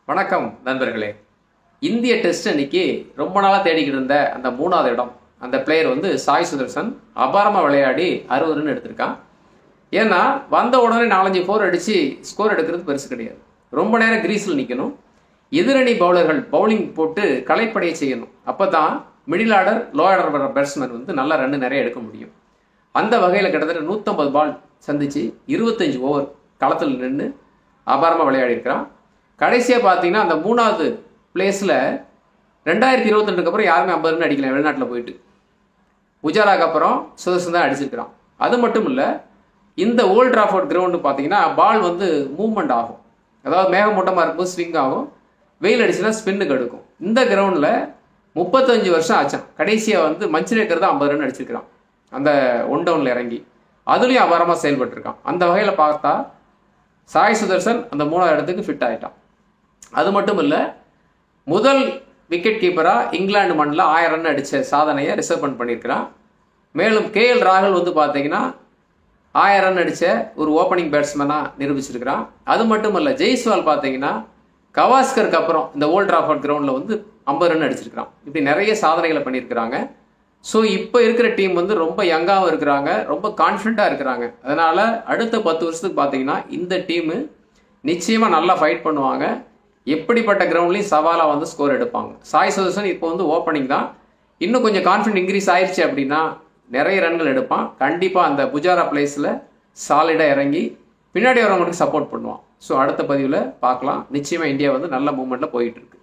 வணக்கம் நண்பர்களே. இந்திய டெஸ்ட் அன்னைக்கு ரொம்ப நாளாக தேடிக்கிட்டு இருந்த அந்த 3வது இடம் அந்த பிளேயர் வந்து சாய் சுதர்சன் அபாரமாக விளையாடி 60 ரன் எடுத்திருக்கான். ஏன்னா வந்த உடனே 4-5 4 அடித்து ஸ்கோர் எடுக்கிறது பெருசு கிடையாது. ரொம்ப நேரம் கிரீஸில் நிற்கணும். எதிரணி பவுலர்கள் பவுலிங் போட்டு களைப்படைய செய்யணும். அப்போ தான் மிடில் ஆர்டர் லோ ஆர்டர் வர பேட்ஸ்மேன் வந்து நல்ல ரன்னு நிறைய எடுக்க முடியும். அந்த வகையில் கிட்டத்தட்ட 150 பால் சந்திச்சு 25 ஓவர் களத்தில் நின்று அபாரமாக விளையாடி இருக்கிறான். கடைசியாக பார்த்தீங்கன்னா அந்த 3வது பிளேஸில் 2022 அப்புறம் யாருமே 50 ரன் அடிக்கல வெளிநாட்டில் போயிட்டு. புஜாராக்கு அப்புறம் சுதர்சன் தான் அடிச்சிருக்கிறான். அது மட்டும் இல்லை, இந்த ஓல்ட் டிராஃபோர்ட் கிரவுண்டு பார்த்தீங்கன்னா பால் வந்து மூவ்மெண்ட் ஆகும். அதாவது மேகமூட்டமாக இருக்கும்போது ஸ்விங் ஆகும், வெயில் அடிச்சுன்னா ஸ்பின்னுக்கு எடுக்கும். இந்த கிரவுண்டில் 35 வருஷம் ஆச்சான். கடைசியாக வந்து மஞ்சுரேக்கர் தான் 50 ரன் அடிச்சிருக்கிறான் அந்த ஒன் டவுனில் இறங்கி. அதுலேயும் அபாரமாக செயல்பட்டுருக்கான். அந்த வகையில் பார்த்தா சாய் சுதர்சன் அந்த 3வது இடத்துக்கு ஃபிட் ஆகிட்டான். அது மட்டும் இல்லை, முதல் விக்கெட் கீப்பராக இங்கிலாந்து மண்ணில் 1000 ரன் அடித்த சாதனையை ரிசர்வ் பண்ணியிருக்கிறான். மேலும் KL ராகுல் வந்து பார்த்தீங்கன்னா 1000 ரன் அடித்த ஒரு ஓப்பனிங் பேட்ஸ்மேனாக நிரூபிச்சிருக்கிறான். அது மட்டும் இல்லை, ஜெய்ஸ்வால் பார்த்தீங்கன்னா கவாஸ்கருக்கு அப்புறம் இந்த ஓல்ட் டிராஃபோர்ட் கிரவுண்டில் வந்து 50 ரன் அடிச்சிருக்கிறான். இப்படி நிறைய சாதனைகளை பண்ணியிருக்கிறாங்க. ஸோ இப்போ இருக்கிற டீம் வந்து ரொம்ப யங்காகவும் இருக்கிறாங்க, ரொம்ப கான்ஃபிடண்ட்டாக இருக்கிறாங்க. அதனால் அடுத்த 10 வருஷத்துக்கு பார்த்தீங்கன்னா இந்த டீமு நிச்சயமாக நல்லா ஃபைட் பண்ணுவாங்க. எப்படிப்பட்ட கிரவுண்ட்லையும் சவாலாக வந்து ஸ்கோர் எடுப்பாங்க. சாய் சுதர்சன் இப்போ வந்து ஓப்பனிங் தான். இன்னும் கொஞ்சம் கான்ஃபிடன்ட் இன்க்ரீஸ் ஆயிடுச்சு அப்படின்னா நிறைய ரன்கள் எடுப்பான். கண்டிப்பாக அந்த புஜாரா பிளேஸில் சாலிடாக இறங்கி பின்னாடி வரவங்களுக்கு சப்போர்ட் பண்ணுவான். ஸோ அடுத்த பதிவில் பார்க்கலாம். நிச்சயமாக இந்தியா வந்து நல்ல மூவ்மெண்ட்டில் போயிட்டு இருக்கு.